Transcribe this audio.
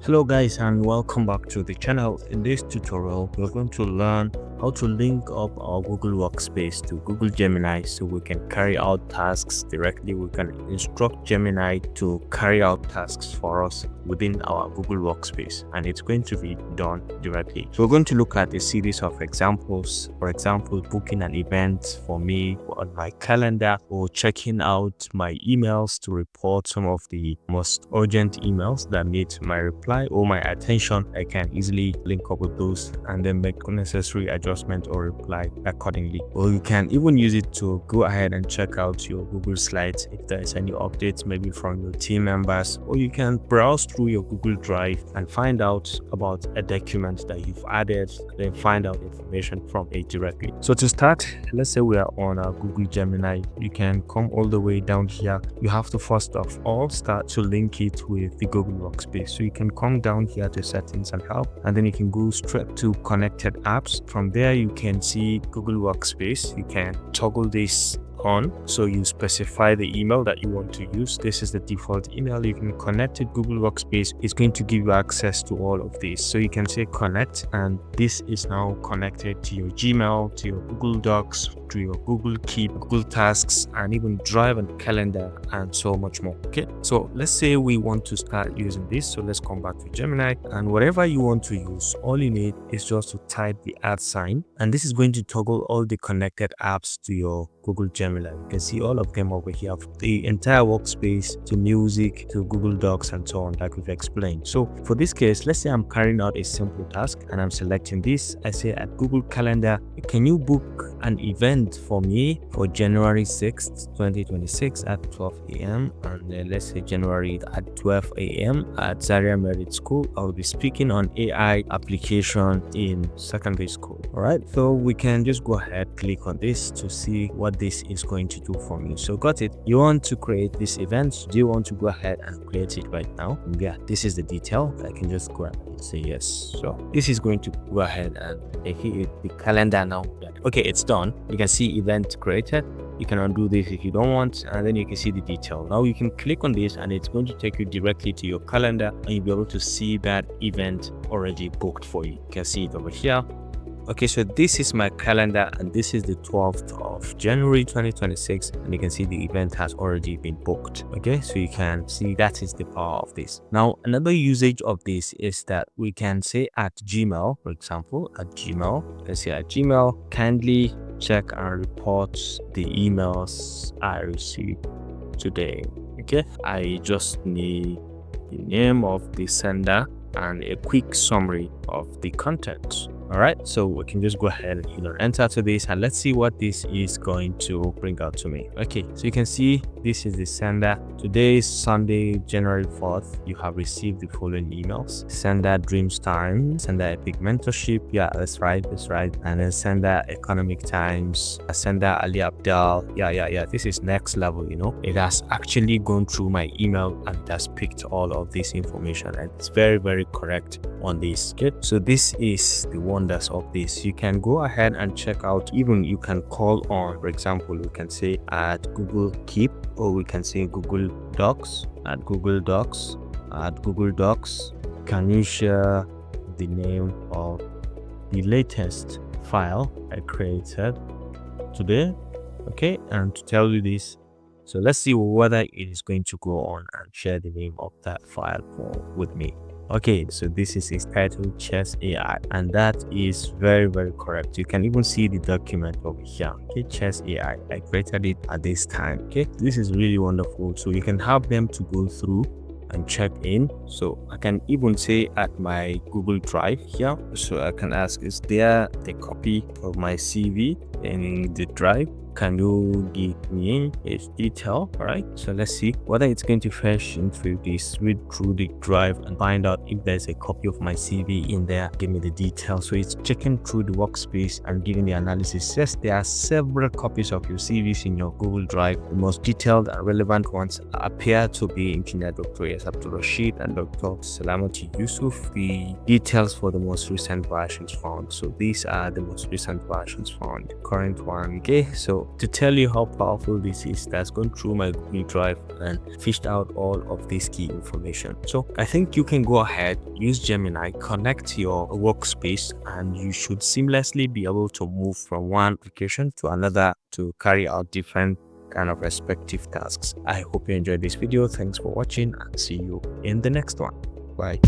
Hello guys and welcome back to the channel. In this tutorial we're going to learn how to link up our Google Workspace to Google Gemini so we can carry out tasks directly. We can instruct Gemini to carry out tasks for us within our Google Workspace, and it's going to be done directly. So we're going to look at a series of examples. For example, booking an event for me on my calendar, or checking out my emails to report some of the most urgent emails that need my reply or my attention. I can easily link up with those and then make necessary adjustment or reply accordingly. Or you can even use it to go ahead and check out your Google Slides if there is any updates, maybe from your team members, or you can browse through your Google Drive and find out about a document that you've added, then find out information from it directly. So to start, let's say we are on our Google Gemini. You can come all the way down here. You have to first of all start to link it with the Google Workspace. So you can come down here to settings and help, and then you can go straight to connected apps. From there you can see Google Workspace. You can toggle this on, so you specify the email that you want to use. This is the default email. You can connect to Google Workspace. It's going to give you access to all of this, so you can say connect, and this is now connected to your Gmail, to your Google Docs, to your Google Keep, Google Tasks, and even Drive and Calendar, and so much more. Okay, so let's say we want to start using this. So let's come back to Gemini, and whatever you want to use, all you need is just to type the @, and this is going to toggle all the connected apps to your Google Gemini. You can see all of them over here, the entire workspace, to music, to Google Docs, and so on, like we've explained. So for this case, let's say I'm carrying out a simple task and I'm selecting this. I say at Google Calendar, can you book an event for me for January 6th, 2026 at 12 a.m. and then let's say January at 12 a.m. at Zaria Merit School. I'll be speaking on AI application in secondary school. All right, so we can just go ahead, click on this to see what this is going to do for me. So got it. You want to create this event. Do you want to go ahead and create it right now? Yeah, this is the detail. I can just go ahead and say yes. So this is going to go ahead and hit the calendar now. Okay, it's done. You can see event created. You can undo this if you don't want, and then you can see the detail. Now you can click on this and it's going to take you directly to your calendar, and you'll be able to see that event already booked for you. You can see it over here. Okay, so this is my calendar, and this is the 12th of January 2026, and you can see the event has already been booked. Okay, so you can see that is the power of this. Now another usage of this is that we can say at Gmail, for example, at Gmail, let's say at Gmail, kindly check and report the emails I received today. Okay, I just need the name of the sender and a quick summary of the content. All right, so we can just go ahead and enter to this, and let's see what this is going to bring out to me. Okay, so you can see this is the sender. Today is Sunday, January 4th. You have received the following emails: sender Dreams Time, sender Epic Mentorship, yeah, that's right, and then sender Economic Times, sender Ali Abdal, yeah, this is next level. It has actually gone through my email and it has picked all of this information, and it's very, very correct on this. Okay, so this is the wonders of this. You can go ahead and check out, even you can call on, for example, we can say at Google Keep, or we can say Google Docs, at Google Docs, can you share the name of the latest file I created today? Okay, and to tell you this, so let's see whether it is going to go on and share the name of that file with me. Okay, so this is titled Chess AI, and that is very, very correct. You can even see the document over here. Okay, Chess AI, I created it at this time. Okay, this is really wonderful. So you can have them to go through and check in. So I can even say at my Google Drive here, so I can ask, is there a copy of my CV in the drive? Can you give me its detail? All right, so let's see whether it's going to fetch into this, read through the drive and find out if there's a copy of my CV in there. Give me the details. So it's checking through the workspace and giving the analysis. Yes, there are several copies of your CVs in your Google Drive. The most detailed and relevant ones appear to be Engineer Dr. Abdul Rashid and Dr. Salamati Yusuf. The details for the most recent versions found. So these are the most recent versions found. current one. Okay, so to tell you how powerful this is, that's gone through my Google Drive and fished out all of this key information. So I think you can go ahead, use Gemini, connect your workspace, and you should seamlessly be able to move from one application to another to carry out different kind of respective tasks. I hope you enjoyed this video. Thanks for watching and see you in the next one. Bye.